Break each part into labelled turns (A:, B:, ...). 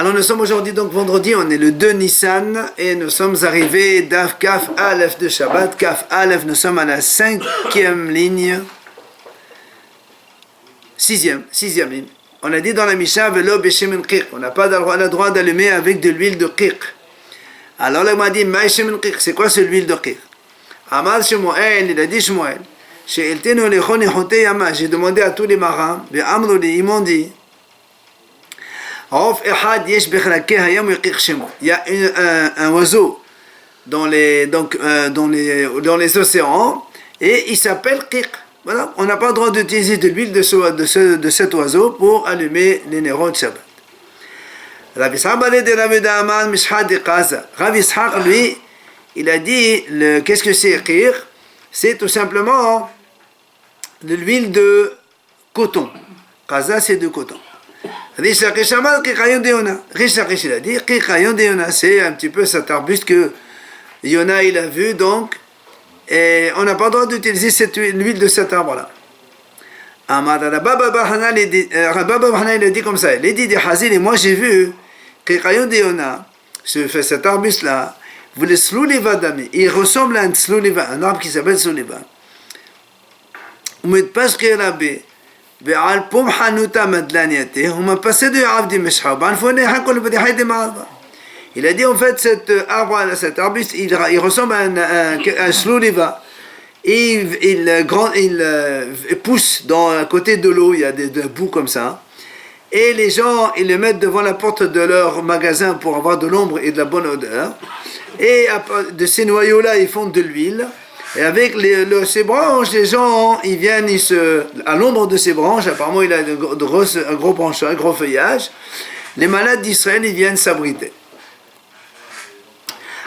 A: Alors nous sommes aujourd'hui donc vendredi, on est le 2 Nissan et nous sommes arrivés d'Af Kaf Aleph de Shabbat. Kaf Aleph, nous sommes à la 5e ligne. 6e ligne. On a dit dans la Mishnah, Velo Beshemen Qirq. On n'a pas le droit d'allumer avec de l'huile de Qirq. Alors là, on m'a dit, Maïshemen Qirq, c'est quoi cette huile de Qirq? Amal Shmuel, il a dit Shmuel. J'ai demandé à tous les marins, ils m'ont dit, il y a un oiseau dans les océans et il s'appelle Qirq. Voilà, on n'a pas le droit d'utiliser de l'huile de cet oiseau pour allumer les néron de Shabbat. Rav Ishaq, lui, il a dit, qu'est-ce que c'est Qirq? C'est tout simplement de l'huile de coton. Qaza, c'est de coton. Rish Lakish il a dit, c'est un petit peu cet arbuste que Yona il a vu, donc, et on n'a pas le droit d'utiliser l'huile de cet arbre-là. Rabba Bahana, il a dit comme ça, il a dit des Hazil, et moi j'ai vu que Yona, cet arbuste-là, il ressemble à un Tslouliva, un arbre qui s'appelle Tslouliva. On m'a passé il a dit en fait cet arbuste il ressemble à un Tslouliva. Il pousse à côté de l'eau, il y a des bouts comme ça. Et les gens, ils le mettent devant la porte de leur magasin pour avoir de l'ombre et de la bonne odeur. Et de ces noyaux-là, ils font de l'huile. Et avec ces branches, les gens, ils viennent, à l'ombre de ces branches, apparemment il a un gros branchage, un gros feuillage. Les malades d'Israël, ils viennent s'abriter.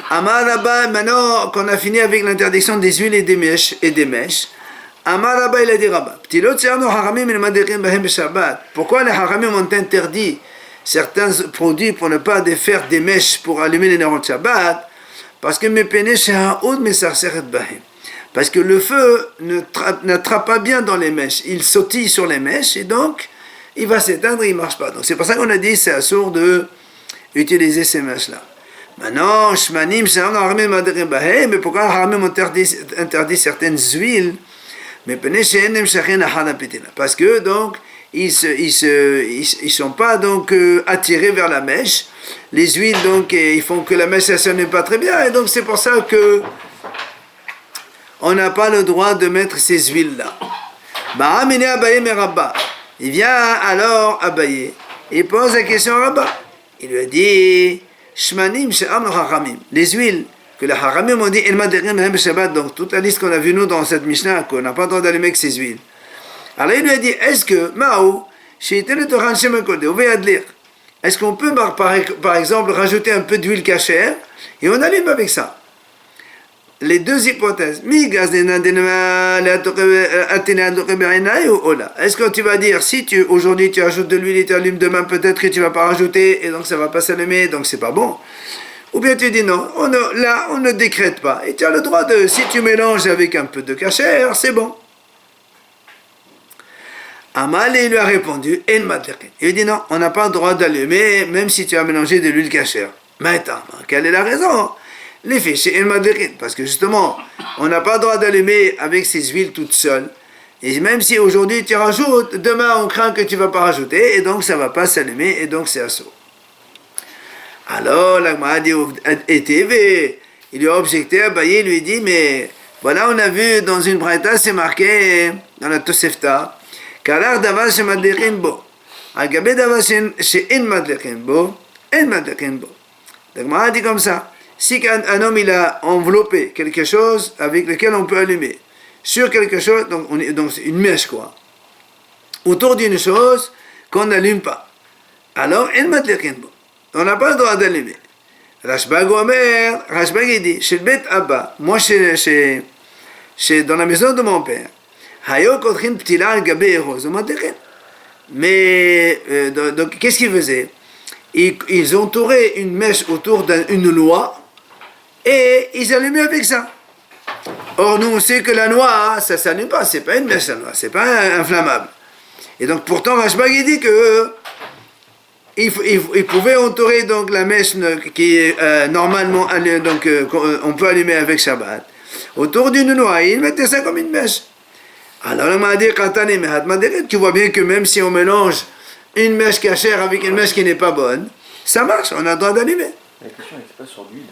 A: Amar Rabba, maintenant qu'on a fini avec l'interdiction des huiles et des mèches, Amar Rabba, il a dit Rabba, pourquoi les haramim ont interdit certains produits pour ne pas faire des mèches pour allumer les néron de Shabbat? Parce que parce que le feu n'attrape pas bien dans les mèches, il sautille sur les mèches et donc il va s'éteindre, il ne marche pas. Donc c'est pour ça qu'on a dit c'est assourd de utiliser ces mèches-là. Maintenant, Shmanim, mais pourquoi Haramim interdit certaines huiles? Parce que donc ils sont pas donc attirés vers la mèche. Les huiles donc ils font que la mèche ça n'est pas très bien et donc c'est pour ça que on n'a pas le droit de mettre ces huiles là. Il vient alors Abaye et pose la question à Rabba. Il lui a dit Shmanim she'am haramim, les huiles que les haramim ont dit donc toute la liste qu'on a vue nous dans cette Mishnah qu'on n'a pas le droit d'allumer avec ces huiles. Alors il lui a dit, est-ce que, est-ce qu'on peut par exemple rajouter un peu d'huile cachère et on allume avec ça? Les deux hypothèses. Est-ce que tu vas dire, si aujourd'hui tu ajoutes de l'huile et tu allumes demain, peut-être que tu ne vas pas rajouter et donc ça ne va pas s'allumer, donc c'est pas bon? Ou bien tu dis non, on ne décrète pas. Et tu as le droit si tu mélanges avec un peu de cachère, c'est bon. Amal lui a répondu, il lui dit non, on n'a pas le droit d'allumer, même si tu as mélangé de l'huile cachère. Maintenant, quelle est la raison? Les fichiers, parce que justement, on n'a pas le droit d'allumer avec ces huiles toutes seules. Et même si aujourd'hui tu rajoutes, demain on craint que tu ne vas pas rajouter, et donc ça ne va pas s'allumer, et donc c'est assaut. Alors, l'Agma a dit, il lui a objecté, Abaye lui dit, mais voilà, on a vu dans une braïta, c'est marqué dans la Tosefta, Kalar davar shemadlikin bo. Al-gabe davar she'en madlikin bo, en madlikin bo. L'Agma a dit comme ça, si un homme il a enveloppé quelque chose avec lequel on peut allumer, sur quelque chose, donc c'est une mèche quoi, autour d'une chose qu'on n'allume pas, alors en madlikin bo. On n'a pas le droit d'allumer. Rashbag il dit, chez le Bet Abba, moi dans la maison de mon père, mais donc qu'est-ce qu'ils faisaient? Ils entouraient une mèche autour d'une noix et ils allumaient avec ça. Or nous on sait que la noix, ça ne s'allume pas, c'est pas une mèche la noix, c'est pas inflammable. Et donc pourtant Rashbag il dit que il pouvait entourer donc la mèche qui est normalement donc on peut allumer avec Shabbat autour d'une noix, il mettait ça comme une mèche. Alors on m'a dit tu vois bien que même si on mélange une mèche cachère avec une mèche qui n'est pas bonne, ça marche, on a le droit d'allumer.
B: La question n'était pas sur l'huile.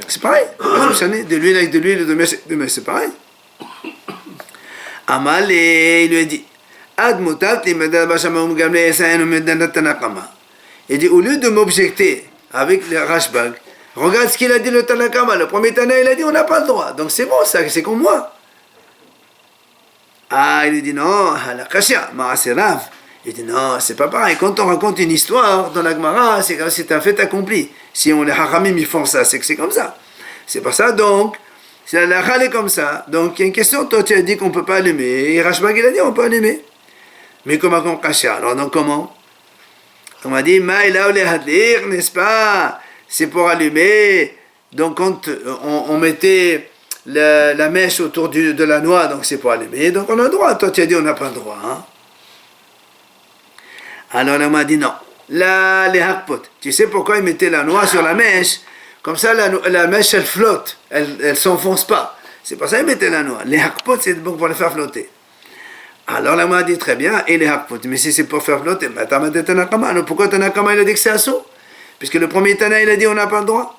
A: C'est pareil, de l'huile avec de l'huile, de mèche, c'est pareil. Amal, il lui a dit il dit, au lieu de m'objecter avec le Rashbag, regarde ce qu'il a dit le Tanakama. Le premier Tana, il a dit on n'a pas le droit. Donc c'est bon, ça, c'est comme moi. Ah, il lui dit non, la Kashia, Ma'aserav. Il dit non, c'est pas pareil. Quand on raconte une histoire dans la Gemara, c'est un fait accompli. Si on les haramim, ils font ça, c'est que c'est comme ça. C'est pas ça, donc, c'est la halal est comme ça. Donc il y a une question, toi tu as dit qu'on ne peut pas allumer. Et Rashbag, il a dit on peut allumer. Mais comment Kashia? Alors donc comment? On m'a dit, n'est-ce pas? C'est pour allumer. Donc, quand on mettait la mèche autour de la noix, donc c'est pour allumer. Donc, on a le droit. Toi, tu as dit, on n'a pas le droit. Hein? Alors, on m'a dit, non. Là, les hakpot. Tu sais pourquoi ils mettaient la noix sur la mèche? Comme ça, la mèche, elle flotte. Elle ne s'enfonce pas. C'est pour ça qu'ils mettaient la noix. Les hakpot, c'est bon pour les faire flotter. Alors la m'a dit très bien, et les hakpot, mais si c'est pour faire flotter, alors pourquoi Tanakama il a dit que c'est assaut? Puisque le premier Tana il a dit on n'a pas le droit.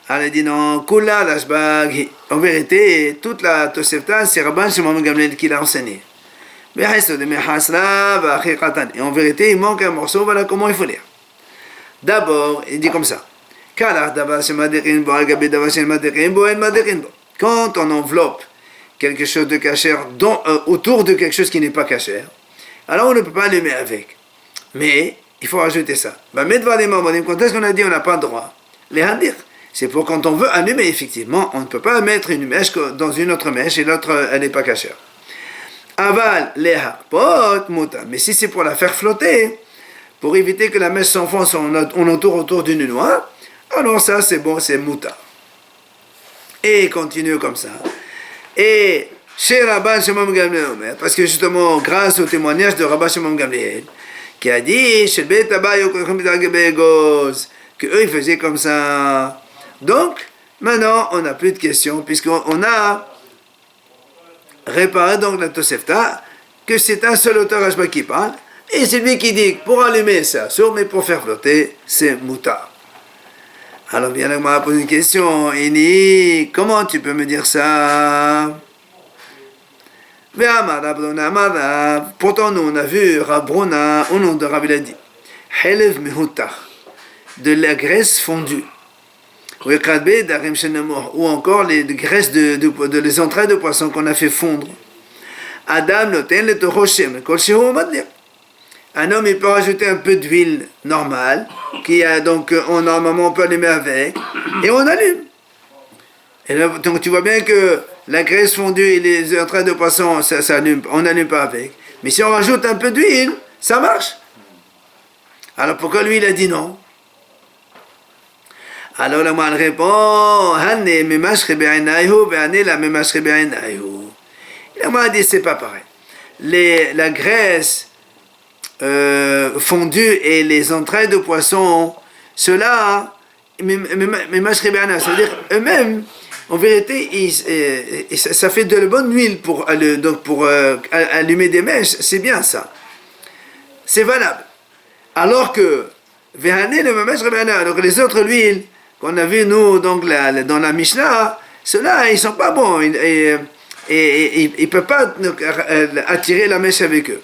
A: Alors il a dit non, Kula Rashbag, en vérité, toute la Tosefta, c'est Rabban Shimon Gamliel qui l'a enseigné. Et en vérité, il manque un morceau, voilà comment il faut lire. D'abord, il dit comme ça. Quand on enveloppe quelque chose de cachère autour de quelque chose qui n'est pas cachère, alors on ne peut pas allumer avec. Mais il faut rajouter ça. Quand est-ce qu'on a dit on n'a pas le droit? Les hadir. C'est pour quand on veut allumer, effectivement, on ne peut pas mettre une mèche dans une autre mèche et l'autre, elle n'est pas cachère. Aval, les harpot, muta. Mais si c'est pour la faire flotter, pour éviter que la mèche s'enfonce, on entoure autour d'une noix, alors ça c'est bon, c'est muta. Et continue comme ça. Et chez Rabban Shimon Gamliel, parce que justement, grâce au témoignage de Rabban Shimon Gamliel, qui a dit qu'eux ils faisaient comme ça. Donc, maintenant, on n'a plus de questions, puisqu'on a réparé donc la Tosefta, que c'est un seul auteur Rashba qui parle, et c'est lui qui dit que pour allumer ça, mais pour faire flotter, c'est moutar. Alors bien là, m'a posé une question, Ini, comment tu peux me dire ça? Pourtant nous on a vu Rabrona au nom de Rabbi l'a dit, Helev mehutar, de la graisse fondue, ou encore les graisses les entrailles de poisson qu'on a fait fondre. Adam noten le toroshem, un homme il peut rajouter un peu d'huile normale, qui a donc normalement on peut allumer avec, et on allume. Et là, donc tu vois bien que la graisse fondue et les entrailles de poisson, ça allume, on n'allume pas avec. Mais si on rajoute un peu d'huile, ça marche. Alors pourquoi lui il a dit non? Alors la moine répond, la moine dit c'est pas pareil. La graisse fondue et les entrailles de poisson, ceux-là, c'est-à-dire eux-mêmes, en vérité, ça fait de la bonne huile pour allumer des mèches, c'est bien ça. C'est valable. Alors que, alors les autres huiles qu'on a vu nous donc dans la Mishnah, ceux-là, ils sont pas bons. Et ils ne peuvent pas attirer la mèche avec eux.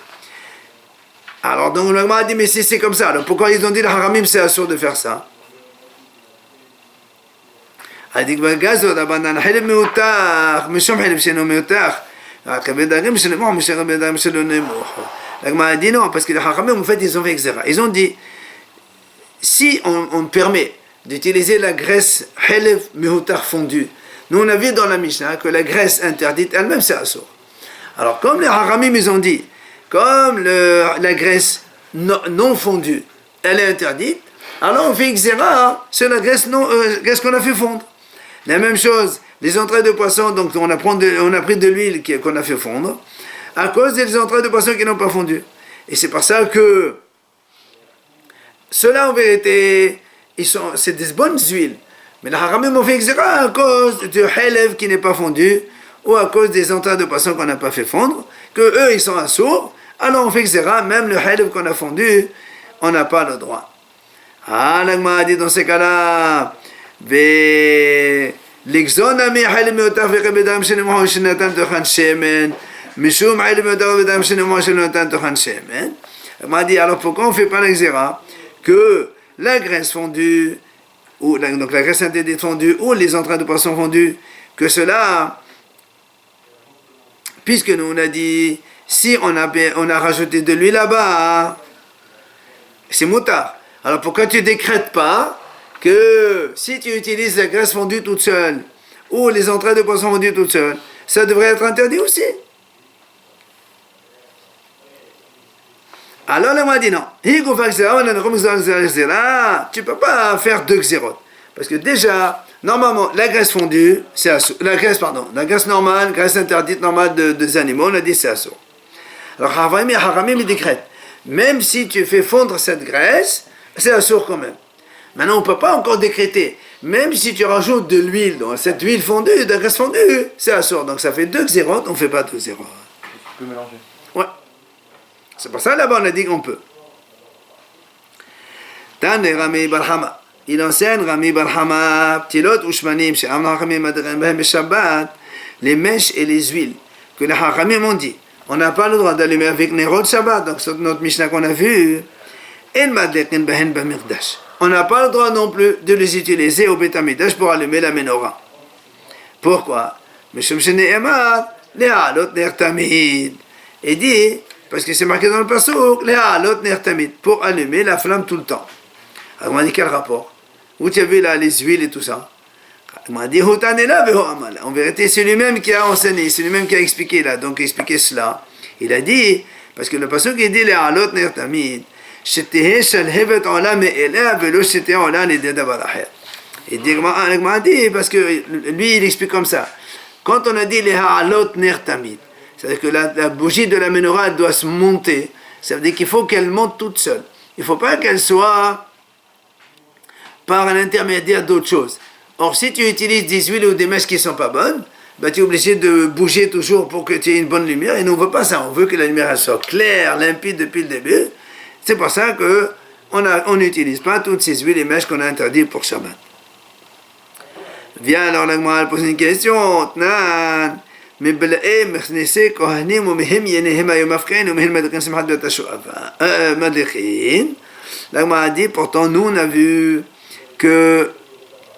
A: Alors donc le m'a dit, mais si c'est comme ça, alors pourquoi ils ont dit le haramim c'est assourd de faire ça? Il dit non, parce que les haramim en fait ils ont fait etc. Ils ont dit, si on permet d'utiliser la graisse helev mehutar fondue, nous on a vu dans la Mishnah que la graisse interdite elle-même c'est assourd. Alors comme les haramim ils ont dit, comme la graisse non fondue, elle est interdite, alors on fait xéra sur la graisse qu'on a fait fondre. La même chose, les entrailles de poisson, donc on a pris de l'huile qu'on a fait fondre, à cause des entrailles de poisson qui n'ont pas fondu. Et c'est pour ça que ceux-là, en vérité, c'est des bonnes huiles. Mais les haramim ont fait exéra à cause du halèv qui n'est pas fondu, ou à cause des entrailles de poisson qu'on n'a pas fait fondre, que eux, ils sont assourds. Alors on fait exéra, même le halèv qu'on a fondu, on n'a pas le droit. Ah, l'agma a dit dans ces cas-là, l'exonami halèv meotar verebedam shenemon shenatan tochan shemen, mishum halèv meotar verebedam shenemon shenatan tochan shemen. L'agma a dit, alors pourquoi on ne fait pas l'exéra que la graisse fondue, ou donc la graisse interdite fondue, ou les entrailles de poisson fondues, que cela, puisque nous on a dit, si on a rajouté de l'huile là-bas, c'est moutard. Alors pourquoi tu décrètes pas que si tu utilises la graisse fondue toute seule, ou les entrailles de poisson fondues toutes seules, ça devrait être interdit aussi? Alors là, on m'a dit non. Tu ne peux pas faire deux xérotes. Parce que déjà, normalement, la graisse fondue, c'est assourd. La graisse normale, graisse interdite normale des animaux, on a dit c'est assourd. Alors, Haramim, il décrète. Même si tu fais fondre cette graisse, c'est assourd quand même. Maintenant, on ne peut pas encore décréter. Même si tu rajoutes de l'huile, dans cette huile fondue, de la graisse fondue, c'est assourd. Donc ça fait deux xérotes, on ne fait pas deux xérotes.
B: Tu peux mélanger.
A: Ouais. C'est pour ça là-bas on a dit qu'on peut. Tane Rami Barhama. Il enseigne Rami Barhama, Ptilot Ushmanim, chez Amna Hamim Adren Shabbat, les mèches et les huiles que les Hachamim ont dit. On n'a pas le droit d'allumer avec Nerot Shabbat, donc c'est notre Mishnah qu'on a vu. On n'a pas le droit non plus de les utiliser au Beth Amikdash pour allumer la menorah. Pourquoi? Et dit, parce que c'est marqué dans le passouk, pour allumer la flamme tout le temps. Alors on m'a dit quel rapport? Où tu as vu là les huiles et tout ça? On m'a dit, en vérité, c'est lui-même qui a enseigné, c'est lui-même qui a expliqué là, donc expliqué cela. Il a dit, parce que le passouk il dit, il dit, parce que lui il explique comme ça. Quand on a dit les ha'alot ner tamid, c'est-à-dire que la bougie de la menorah doit se monter, ça veut dire qu'il faut qu'elle monte toute seule. Il ne faut pas qu'elle soit par l'intermédiaire d'autres choses. Or, si tu utilises des huiles ou des mèches qui ne sont pas bonnes, bah, tu es obligé de bouger toujours pour que tu aies une bonne lumière. Et nous, on ne veut pas ça. On veut que la lumière soit claire, limpide depuis le début. C'est pour ça qu'on n'utilise pas toutes ces huiles et mèches qu'on a interdites pour Shabbat. Viens alors, l'agma pose une question. L'agma a dit, pourtant nous on a vu que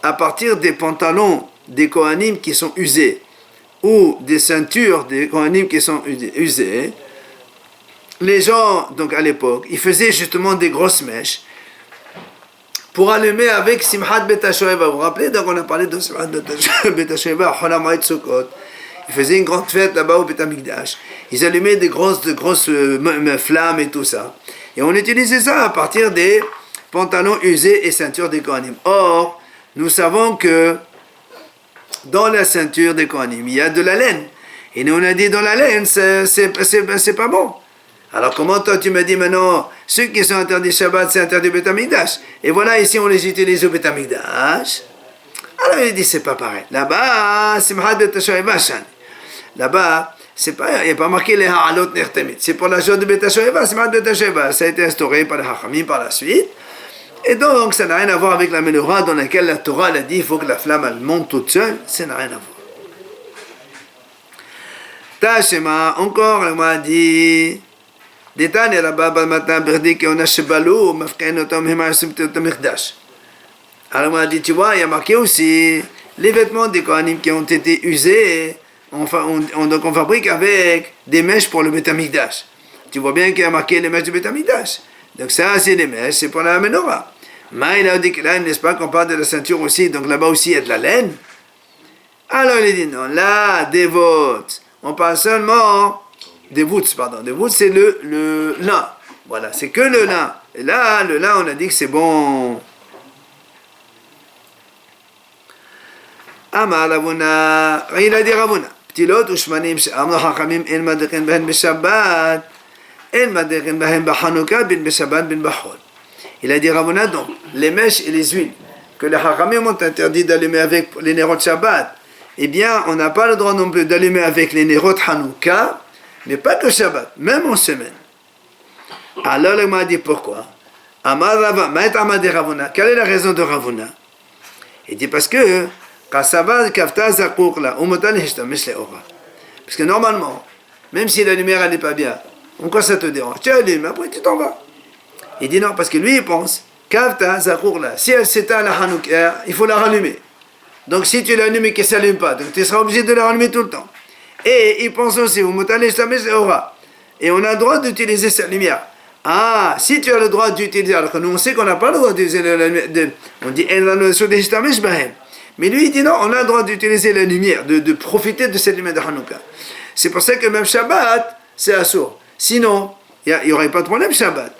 A: à partir des pantalons des Kohanim qui sont usés ou des ceintures des Kohanim qui sont usées, les gens, donc à l'époque, ils faisaient justement des grosses mèches pour allumer avec Simchat Bet HaShoeva. Vous vous rappelez? Donc on a parlé de Simchat Bet HaShoeva à Chol HaMoed Sukkot. Ils faisaient une grande fête là-bas au Beth Amikdash. Ils allumaient de grosses flammes et tout ça. Et on utilisait ça à partir des pantalons usés et ceintures des Kohanim. Or, nous savons que dans la ceinture des Kohanim, il y a de la laine. Et nous on a dit dans la laine, c'est pas bon. Alors comment toi tu me dis maintenant, ceux qui sont interdits Shabbat, c'est interdit au Beth Amikdash. Et voilà, ici on les utilise au Beth Amikdash. Alors il dit c'est pas pareil. Là-bas, Simchat Bet HaShoeva Shan. Là-bas, il n'y a pas marqué les ha'alot ner tamid. C'est pour la joie de Bet HaShoeva, Simchat Bet HaShoeva. Ça a été instauré par les Hachamim par la suite. Et donc ça n'a rien à voir avec la menorah dans laquelle la Torah a dit il faut que la flamme elle monte toute seule. Ça n'a rien à voir. Tashema, encore, elle m'a dit. Détail là-bas, matin, berdi qu'on a chebalou, mafkain otam hima simte otam mikdash. Alors on m'a dit, tu vois, il y a marqué aussi les vêtements des Kohanim qui ont été usés, donc on fabrique avec des mèches pour le Beth Amikdash. Tu vois bien qu'il y a marqué les mèches du Beth Amikdash. Donc ça, c'est les mèches, c'est pour la menorah. Mais il a dit que là, n'est-ce pas qu'on parle de la ceinture aussi, donc là-bas aussi il y a de la laine. Alors il a dit non, là, des votes. On parle seulement des voûtes, pardon. Des voûtes, c'est le lin. Voilà, c'est que le lin. Et là, le lin, on a dit que c'est bon. Amar Ravuna, il a dit Ravuna. Ptilot ushmanim she'amno hachamim en madriken ben b'Shabbat. En maderin bahem b'Hanouka bin b'Shabbat bin b'Chol. Il a dit Ravuna, donc, les mèches et les huiles que les Hakamim ont interdit d'allumer avec les Nerot Shabbat, eh bien, on n'a pas le droit non plus d'allumer avec les Nerot Hanouka, mais pas que Shabbat, même en semaine. Alors, il m'a dit pourquoi. Amar Rava, Maït Amad Ravuna. Quelle est la raison de Ravuna? Il dit parce que, parce que normalement, même si la lumière n'est pas bien, en quoi ça te dérange? Tu allumes, après tu t'en vas. Il dit non, parce que lui il pense, si elle s'éteint la Hanouka, il faut la rallumer. Donc si tu l'allumes et qu'elle ne s'allume pas, donc tu seras obligé de la rallumer tout le temps. Et il pense aussi, et on a le droit d'utiliser cette lumière. Ah, si tu as le droit d'utiliser, alors que nous on sait qu'on n'a pas le droit d'utiliser la lumière, on dit mais lui il dit non, on a le droit d'utiliser la lumière, de profiter de cette lumière de Hanouka. C'est pour ça que même Shabbat, c'est assourd. Sinon, il n'y aurait pas de problème Shabbat.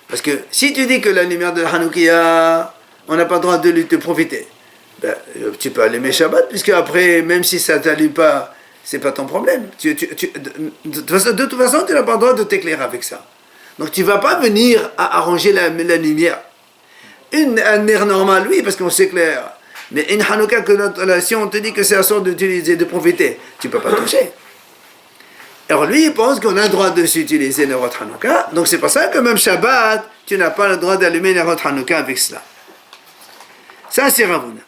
A: Parce que si tu dis que la lumière de Hanouka, on n'a pas le droit de profiter, ben, tu peux allumer Shabbat, puisque après, même si ça ne t'allume pas, c'est pas ton problème. De toute façon, tu n'as pas le droit de t'éclairer avec ça. Donc tu ne vas pas venir à arranger la lumière. Une mère normale, oui, parce qu'on s'éclaire. Mais une Hanouka, si on te dit que c'est à sort d'utiliser, de profiter, tu ne peux pas toucher. Alors lui, il pense qu'on a le droit de s'utiliser le Nerot Hanouka. Donc c'est pour ça que même Shabbat, tu n'as pas le droit d'allumer le Nerot Hanouka avec cela. Ça, c'est Ravuna.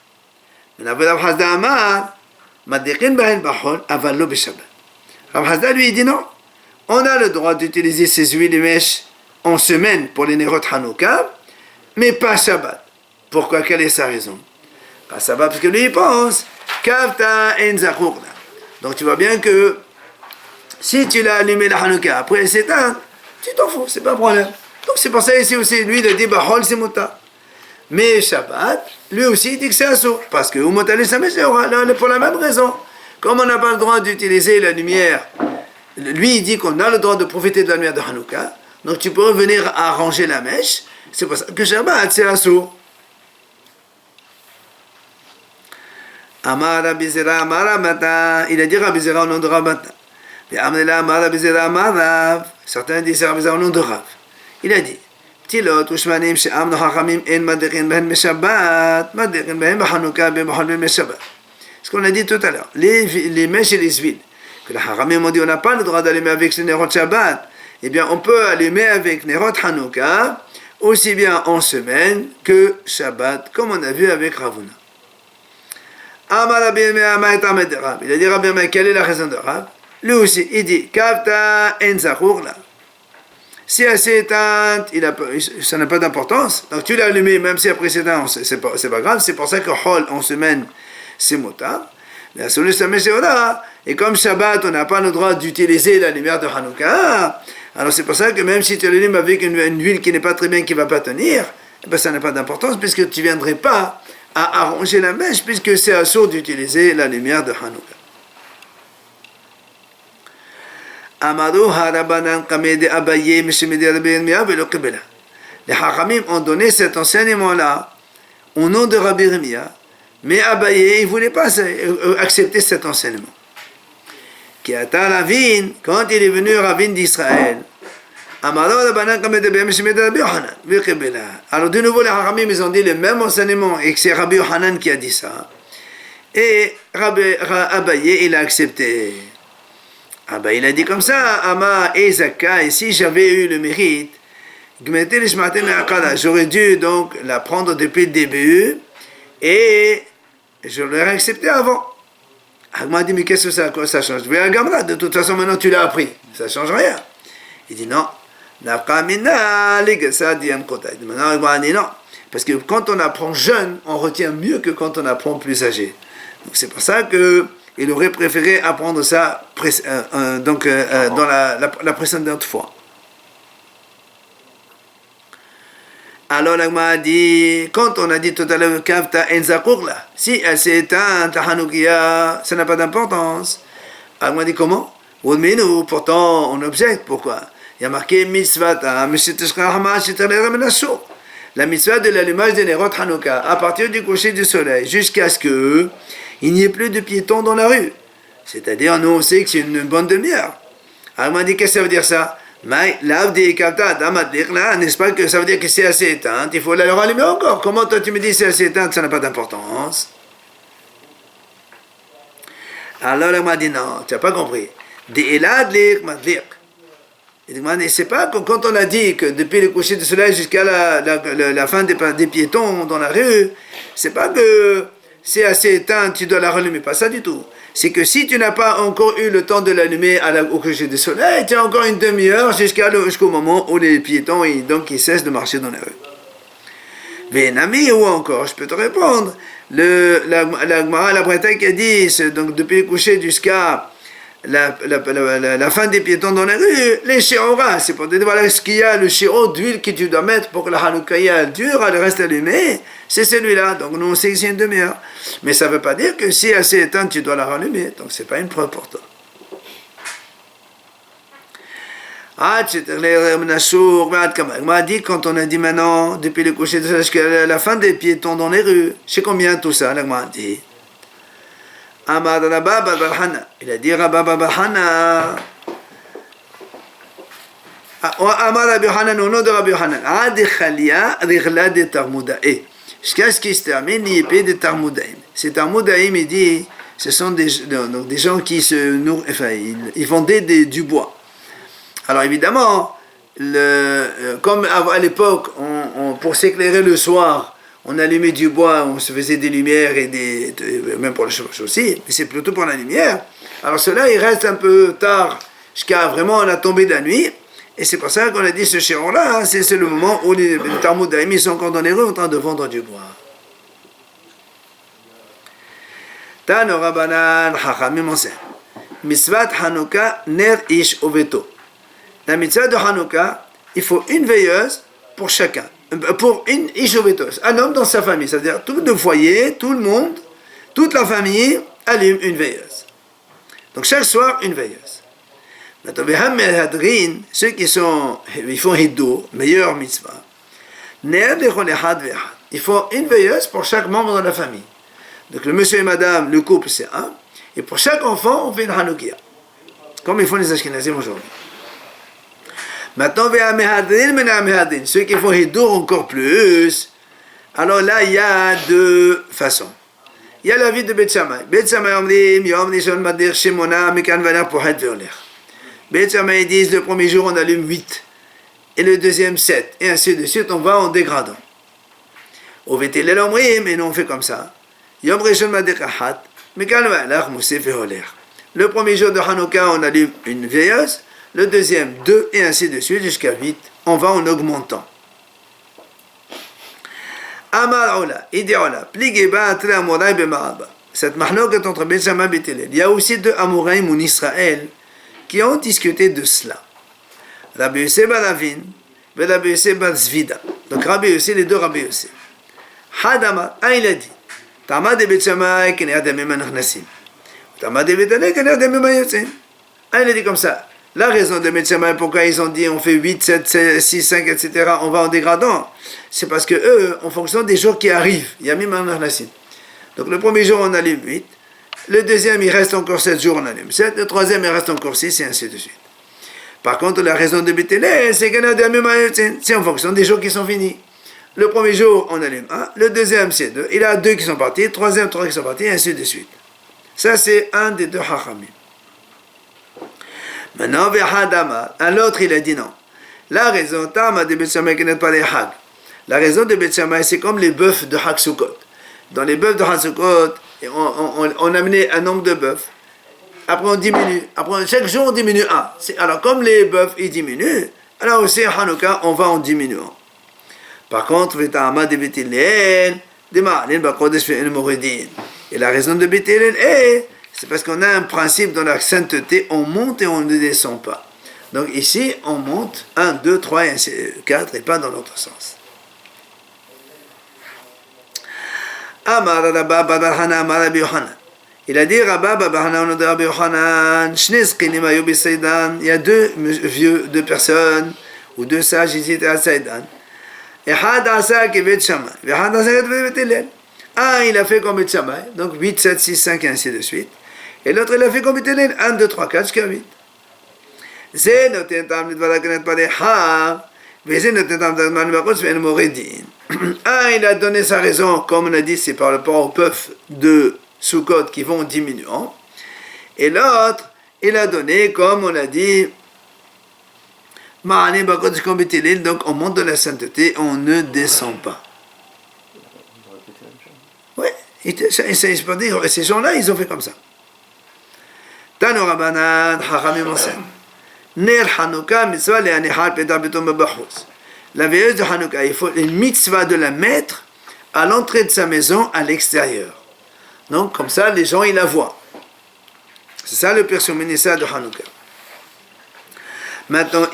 A: Rav Hazda Amar, Madiqin Bahen Bachol, Avallo B'Shabbat. Rav Hazda lui, il dit non. On a le droit d'utiliser ces huiles et mèches en semaine pour les Nerot Hanouka, mais pas Shabbat. Pourquoi? Quelle est sa raison? Pas Shabbat, parce que lui, il pense, Kavta en Zakourna. Donc tu vois bien que si tu l'as allumé la Hanouka, après elle s'éteint, tu t'en fous, c'est pas un problème. Donc c'est pour ça ici aussi, lui, il a dit, Bahol, c'est Mouta. Mais Shabbat, lui aussi, il dit que c'est assourd. Parce que pour la même raison. Comme on n'a pas le droit d'utiliser la lumière, lui, il dit qu'on a le droit de profiter de la lumière de Hanouka. Donc tu peux revenir à arranger la mèche. C'est pour ça que Shabbat, c'est assourd. Amar Rabbi Zera, Amar Ramata. Il a dit Rabbi Zera au nom de Ramata. Certains disent Rabbi Zera au nom de Rav. Il a dit Tilot ushmanim she'amnu hachamim en maderin behen meshabbat, maderin behen b'Hanouka ben b'Chol ben meshabbat. Ce qu'on a dit tout à l'heure, les mèches et les huiles, que les hachamim ont dit on n'a pas le droit d'allumer avec les Nerot Shabbat, eh bien on peut allumer avec Nerot Hanouka aussi bien en semaine que Shabbat, comme on a vu avec Ravuna. Amar Rabbi Me'amah et Ahmed Rav. Il a dit Rabbi Me'amah, quelle est la raison de Rav? Lui aussi, il dit Kavta en Zachour là. Si elle s'est éteinte, ça n'a pas d'importance. Donc tu l'as allumé, même si après c'est éteint, c'est pas grave. C'est pour ça que Chol en semaine, c'est motard. Mais la solution, et comme Shabbat, on n'a pas le droit d'utiliser la lumière de Hanouka, alors c'est pour ça que même si tu l'allumes avec une huile qui n'est pas très bien, qui ne va pas tenir, eh ben ça n'a pas d'importance, puisque tu ne viendrais pas à arranger la mèche, puisque c'est assourd d'utiliser la lumière de Hanouka. Amadou harabanan kamede abaye mishimede Rabbi Yirmiyah velo kibela. Les Hachamim ont donné cet enseignement-là au nom de Rabbi Yirmiyah, mais Abaye, il ne voulait pas accepter cet enseignement. Qui atteint Ravin, quand il est venu Ravin d'Israël, alors de nouveau les Hachamim, ils ont dit le même enseignement, et que c'est Rabbi Yohanan qui a dit ça. Et Abaye, il a accepté. Abaye, il a dit comme ça, Ama et Zaka, et si j'avais eu le mérite, j'aurais dû donc la prendre depuis le début, et je l'aurais accepté avant. Agma a dit, mais qu'est-ce que ça change? De toute façon, maintenant tu l'as appris, ça ne change rien. Il dit non. Maintenant, Agma a dit non. Parce que quand on apprend jeune, on retient mieux que quand on apprend plus âgé. Donc c'est pour ça qu'il aurait préféré apprendre ça dans la précédente fois. Alors l'Agma a dit, quand on a dit tout à l'heure Kavta en Zakour là, si elle s'est éteinte, la Hanoukia, ça n'a pas d'importance. L'Agma a dit comment? Pourtant on objecte, pourquoi? Il y a marqué mitzvah, la mitzvah de l'allumage des Nerot Hanouka, à partir du coucher du soleil, jusqu'à ce qu'il n'y ait plus de piétons dans la rue. C'est-à-dire, nous on sait que c'est une bonne demi-heure. Alors il m'a dit, qu'est-ce que ça veut dire ça? Mais n'est-ce pas que ça veut dire que c'est assez éteinte, il faut la le rallumer encore. Comment toi tu me dis c'est assez éteinte, ça n'a pas d'importance? Alors il m'a dit, non, tu n'as pas compris. Il dit, c'est pas que quand on a dit que depuis le coucher du soleil jusqu'à la fin des piétons dans la rue, c'est pas que c'est assez éteint, tu dois la rallumer, pas ça du tout. C'est que si tu n'as pas encore eu le temps de l'allumer au coucher du soleil, tu as encore une demi-heure jusqu'au moment où les piétons ils cessent de marcher dans la rue. Mais Nami, ou encore, je peux te répondre, la Bretagne qui a dit, donc depuis le coucher jusqu'à la fin des piétons dans la rue, les shi'ora, c'est pour te dire, voilà ce qu'il y a, le shi'o d'huile que tu dois mettre pour que la Hanouka dure, elle reste allumée, c'est celui-là. Donc nous on sait que c'est une demi-heure. Mais ça ne veut pas dire que si elle s'est éteinte, tu dois la rallumer. Donc c'est pas une preuve pour toi. Il m'a dit quand on a dit maintenant, depuis le coucher de soleil jusqu'à la fin des piétons dans les rues, je sais combien tout ça, il m'a dit. Amar Rabba Barhana. Il a dit Rabba Barhana. Amar Rabbi Hanan, au nom de Rabbi Hanan. Adi Khalia, Righla de Tarmoudae. Jusqu'à ce qu'il se termine l'IP de Tarmoudaim. Ces Tarmoudaim, il dit, ce sont des gens qui ils vendaient du bois. Alors évidemment, comme à l'époque, pour s'éclairer le soir, on allumait du bois, on se faisait des lumières et même pour le chauffage aussi, mais c'est plutôt pour la lumière. Alors cela, il reste un peu tard, jusqu'à vraiment la tombée de la nuit, et c'est pour ça qu'on a dit ce chiron-là, hein, c'est le moment où les Tarmoudaïm, ils sont encore dans les rues en train de vendre du bois. Tano Rabbanan Chachamim enseigne. Mitzvat Hanouka ner ish oveto. La mitzvah de Hanouka, il faut une veilleuse pour chacun. Pour une ish oveto, un homme dans sa famille. C'est-à-dire tout le foyer, tout le monde, toute la famille allume une veilleuse. Donc chaque soir, une veilleuse. Ceux qui ils font hiddur, meilleure mitzvah. Il faut une veilleuse pour chaque membre de la famille. Donc le monsieur et madame, le couple, c'est un. Et pour chaque enfant, on fait une Hanoukia. Comme ils font les Ashkenazim aujourd'hui. Maintenant, ceux qui font hiddur encore plus, alors là, il y a deux façons. Il y a la vie de Beth Shammai. Beth Shammai omrim, Yom Nishon Madir Shemona, Mekan Valer Pohet Veoler. Beth Shammai disent, le premier jour, on allume 8. Et le deuxième, 7. Et ainsi de suite, on va en dégradant. Au Vetelel omrim, et nous on fait comme ça. Yom Rishon Madir Kahat, Mekan Valer Moussef Veoler. Le premier jour de Hanouka, on allume une veilleuse. Le deuxième, 2, et ainsi de suite, jusqu'à 8. On va en augmentant. Amar Ola, Idi Ola, Pligeba Atre Amoraï Bemaraba. Cette mahnouk est entre Beth Shammai et Beth Hillel. Il y a aussi deux Amoraïm en Israël qui ont discuté de cela. Rabbi Yossé bar Ravin et Rabbi Yossé bar Zvida. Donc Rabbi Yossé, les deux Rabbi Yossé. Hadamar, il a dit, Tamad de Beth Shammai, Kener Damim Anachnasim. Tamad de Beth Hillel, Kener Damim Ayotzim. Il a dit comme ça. La raison de Beth Shammai, pourquoi ils ont dit on fait 8, 7, 6, 5, etc., on va en dégradant, c'est parce que eux, en fonction des jours qui arrivent, Yamim Anachnasim. Donc le premier jour, on allume 8. Le deuxième, il reste encore 7 jours, on allume 7. Le troisième, il reste encore 6, et ainsi de suite. Par contre, la raison de Beth Hillel, c'est en fonction des jours qui sont finis. Le premier jour, on allume 1. Le deuxième, c'est 2. Il y a 2 qui sont partis. Le troisième, 3 qui sont partis, et ainsi de suite. Ça, c'est un des deux Chachamim. Maintenant, à l'autre, il a dit non. La raison, de Beth Shammai qui n'est pas les Hag. La raison de Beth Shammai, c'est comme les bœufs de Hag Sukkot. Dans les bœufs de Hag Sukkot, on amenait un nombre de bœufs. Après, on diminue. Après, chaque jour, on diminue un. Alors, comme les bœufs, ils diminuent, alors aussi, à Hanouka, on va en diminuant. Par contre, et la raison de Beth Hillel est, c'est parce qu'on a un principe dans la sainteté, on monte et on ne descend pas. Donc ici, on monte 1, 2, 3, et 4, et pas dans l'autre sens. Amar Rabba Barhana Amar Rabbi Yohanan. Il a dit Rabba Barhana au nom de Rabbi Yohanan, il y a deux personnes, ou deux sages, ils étaient à Saïdan. Et Had Asa qui est Beth Shammai. Et Had Asa qui est Beth Hillel. Un, il a fait comme Beth Shammai, donc 8, 7, 6, 5, et ainsi de suite. Et l'autre, il a fait comme Beth Hillel, 1, 2, 3, 4, jusqu'à 8. זה נותן טעם לדבר הקנת פניך, וזה נותן טעם לדבר מבחוץ ואין מורה דין. Il a donné sa raison, comme on a dit, c'est par rapport au peuple de Sukkot qui vont diminuant. Et l'autre, il a donné, comme on a dit, Ma'ane Bakodesh Kombetilil, donc on monte de la sainteté, on ne descend pas. Oui, c'est pas dire, ces gens-là, ils ont fait comme ça. Tano Rabbanan, Chachamim enseigne. Ner Hanouka, mitzvah le'anihar pedar betom b'bachutz. La veilleuse de Hanouka, il faut une mitzvah de la mettre à l'entrée de sa maison, à l'extérieur. Donc, comme ça, les gens, ils la voient. C'est ça le Pirsum Nissa de Hanouka. Maintenant,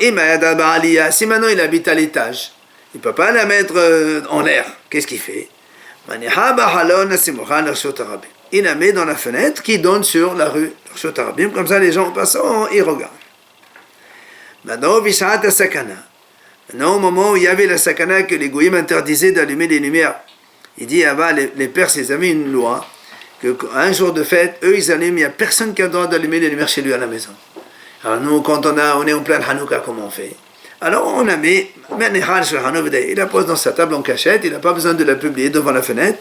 A: si maintenant il habite à l'étage, il ne peut pas la mettre en l'air. Qu'est-ce qu'il fait? Il la met dans la fenêtre qui donne sur la rue Arshot-Arabim. Comme ça, les gens en passant, ils regardent. Maintenant, au moment où il y avait la sakana que les goyim interdisaient d'allumer les lumières, il dit, les Perses, ils avaient une loi, qu'un jour de fête, eux, ils allument, il n'y a personne qui a le droit d'allumer les lumières chez lui à la maison. Alors nous, quand on est en plein Hanouka, comment on fait? Alors on a mis, il la pose dans sa table en cachette, il n'a pas besoin de la publier devant la fenêtre,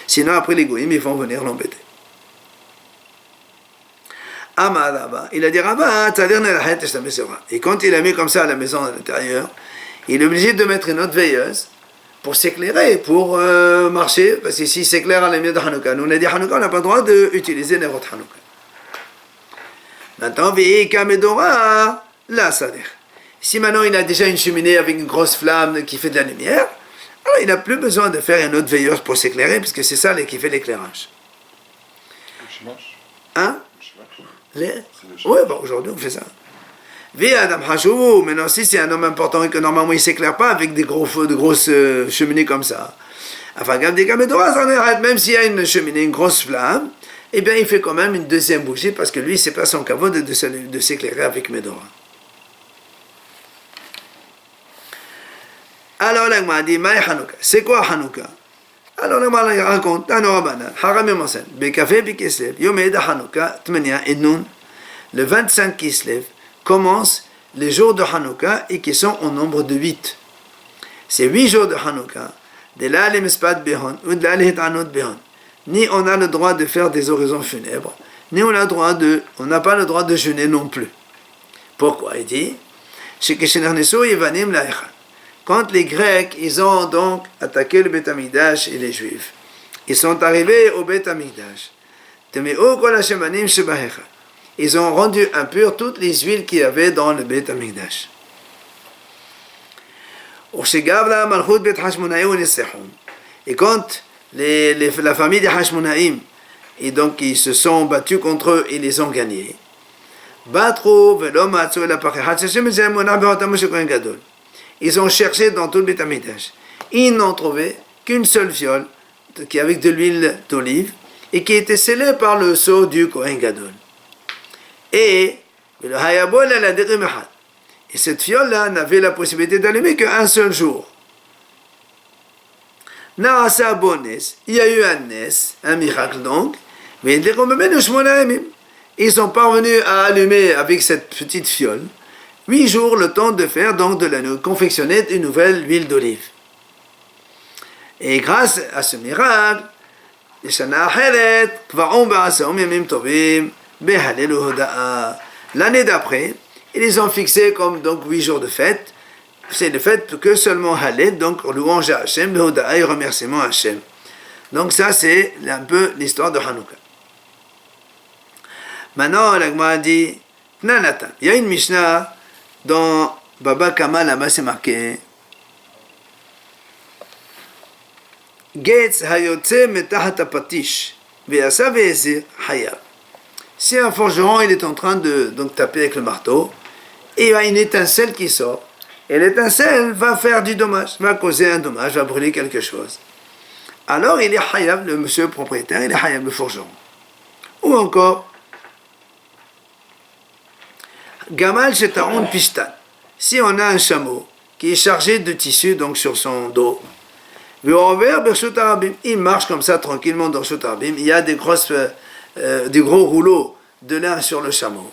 A: sinon après les goyim, ils vont venir l'embêter. Il a dit, et quand il a mis comme ça à la maison à l'intérieur, il est obligé de mettre une autre veilleuse pour s'éclairer, pour marcher, parce que s'il s'éclaire à la lumière de Hanouka, nous on a dit Hanouka, on n'a pas le droit d'utiliser les routes Hanouka. Maintenant, là, ça dire. Si maintenant il a déjà une cheminée avec une grosse flamme qui fait de la lumière, alors il n'a plus besoin de faire une autre veilleuse pour s'éclairer, parce que c'est ça qui fait l'éclairage. Hein? Oui, bon, aujourd'hui on fait ça. Maintenant, si c'est un homme important et que normalement il ne s'éclaire pas avec des grosses cheminées comme ça, enfin, même s'il y a une cheminée, une grosse flamme, eh bien il fait quand même une deuxième bougie parce que lui, c'est pas son kavod de s'éclairer avec Médora. Alors, l'agma dit, Maï Hanouka, c'est quoi Hanouka? Alors, l'agma raconte, Haramim enseigne, Bekafé Bekeslev, Yomeda Hanouka, Tmenia et Nun, le 25 Kislev, commence les jours de Hanouka et qui sont au nombre de 8. Ces 8 jours de Hanouka, de là les Mespat Behon, ou de là les Hitanot Behon, ni on a le droit de faire des oraisons funèbres, ni on n'a pas le droit de jeûner non plus. Pourquoi? Il dit, quand les Grecs, ils ont donc attaqué le Beth Amikdash et les Juifs, ils sont arrivés au Beth Amikdash. Ils ont rendu impures toutes les huiles qu'il y avait dans le Beth Amikdash. Et quand la famille des Hashmonaïm, et donc ils se sont battus contre eux et les ont gagnés, ils ont cherché dans tout le Beth Amikdash. Ils n'ont trouvé qu'une seule fiole qui avec de l'huile d'olive et qui était scellée par le sceau du Kohen Gadol. Et cette fiole-là n'avait la possibilité d'allumer qu'un seul jour. Il y a eu un miracle donc, mais ils sont parvenus à allumer avec cette petite fiole 8 jours le temps de faire donc de confectionner une nouvelle huile d'olive. Et grâce à ce miracle, l'année d'après, ils les ont fixés comme donc 8 jours de fête. C'est le fait que seulement Haled, donc louange à Hachem, Behoda'a et remerciement à Hachem. Donc ça c'est un peu l'histoire de Hanouka. Maintenant, l'Agma dit, Nanata, il y a une Mishnah dans Baba Kama, là-bas c'est marqué, Getz hayotze metahat apatish, ve'asa ve'ezir hayab. Si un forgeron il est en train de donc taper avec le marteau, et il y a une étincelle qui sort, et l'étincelle va faire du dommage, va causer un dommage, va brûler quelque chose. Alors il est hayab, le monsieur propriétaire, il est hayab, le forgeron. Ou encore, Gamal shetaron pishtan. Si on a un chameau qui est chargé de tissu donc sur son dos, il marche comme ça tranquillement dans Arshot-Arabim, il y a des gros rouleaux de lin sur le chameau.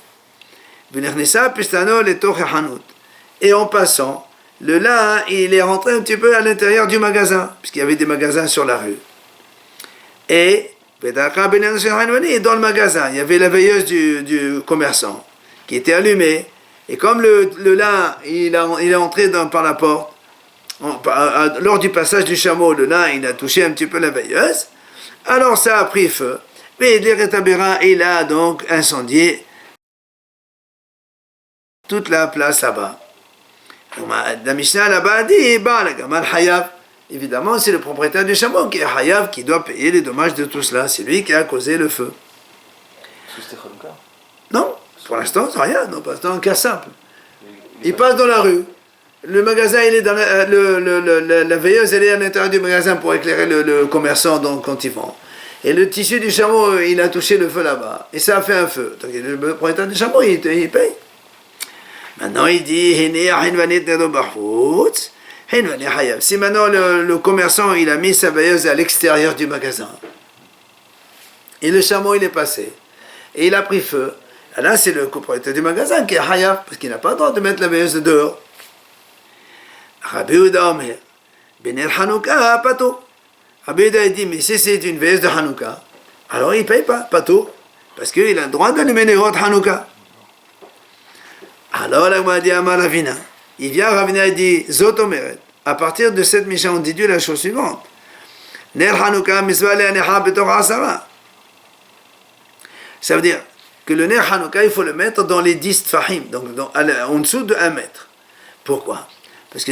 A: Et en passant, le lin, il est rentré un petit peu à l'intérieur du magasin, puisqu'il y avait des magasins sur la rue. Et dans le magasin, il y avait la veilleuse du commerçant qui était allumée. Et comme le lin, il est entré par la porte, lors du passage du chameau, le lin, il a touché un petit peu la veilleuse. Alors ça a pris feu. Mais il a donc incendié toute la place là-bas. La Mishnah là-bas dit, évidemment, c'est le propriétaire du chameau qui est Hayav, qui doit payer les dommages de tout cela. C'est lui qui a causé le feu.
B: Est-ce que c'était Hanouka?
A: Non, pour l'instant, c'est rien. Non, c'est un cas simple. Il passe dans la rue. Le magasin, il est dans la veilleuse, elle est à l'intérieur du magasin pour éclairer le commerçant quand il vend. Et le tissu du chameau, il a touché le feu là-bas. Et ça a fait un feu. Donc le propriétaire du chameau, il paye. Maintenant, il dit, si maintenant le commerçant, il a mis sa veilleuse à l'extérieur du magasin, et le chameau, il est passé, et il a pris feu, là, c'est le propriétaire du magasin qui est Hayav, parce qu'il n'a pas le droit de mettre la veilleuse dehors. Rabbi Yehuda Omer, Bener Hanouka, pato. Rabbi Yehuda dit, mais si c'est une veilleuse de Hanouka, alors il ne paye pas, pato, parce qu'il a le droit d'allumer les autres Hanouka. Alors la Gemara dit Amar Ravina. Il vient Ravina et dit Zotomeret. À partir de cette Mishnah, on déduit la chose suivante. Ner Hanouka misva le'aneha betor asara. Ça veut dire que le Ner Hanouka, il faut le mettre dans les 10 tfahim, donc en dessous de 1 mètre. Pourquoi? Parce que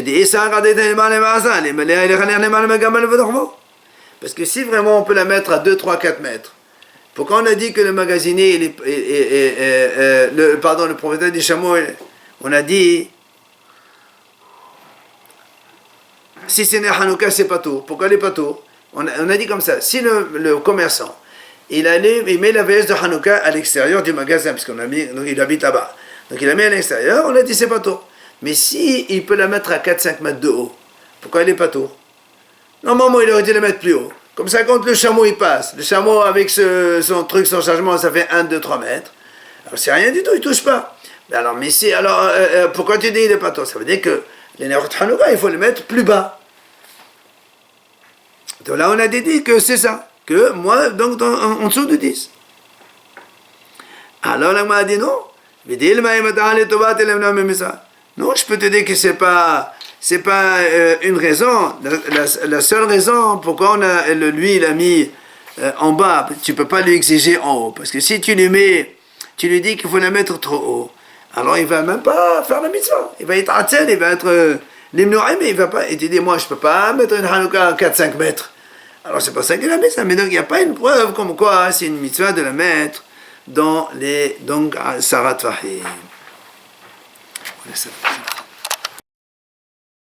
A: parce que si vraiment on peut la mettre à 2, 3, 4 mètres, pourquoi on a dit que le magasinier, le propriétaire du chameau, on a dit, si c'est Ner Hanouka, c'est pas tout. Pourquoi il n'est pas tout? On a dit comme ça, si le commerçant, il met la veilleuse de Hanouka à l'extérieur du magasin, parce qu'il habite là-bas. Donc il la met à l'extérieur, on a dit c'est pas tout. Mais si il peut la mettre à 4-5 mètres de haut, pourquoi il n'est pas tout? Normalement, il aurait dû la mettre plus haut. Comme ça, quand le chameau il passe, le chameau avec son chargement, ça fait 1, 2, 3 mètres. Alors c'est rien du tout, il ne touche pas. Alors, mais si, alors, pourquoi tu dis il n'est pas tout? Ça veut dire que les Nerot Hanouka, il faut le mettre plus bas. Donc là, on a déduit que c'est ça. Que moi, donc, en dessous de 10. Alors, là, on m'a dit non. Non, je peux te dire que c'est pas une raison. La seule raison pourquoi lui il a mis en bas, tu peux pas lui exiger en haut, parce que si tu lui dis qu'il faut la mettre trop haut, alors il va même pas faire la mitzvah. Il va être atzel, il va être l'imnorim, mais il va pas. Et tu dis moi je peux pas mettre une Hanouka à 4-5 mètres. Alors c'est pas ça qu'il a mis ça, mais donc il n'y a pas une preuve comme quoi c'est une mitzvah de la mettre dans les Sarat Fahim. Voilà, ça.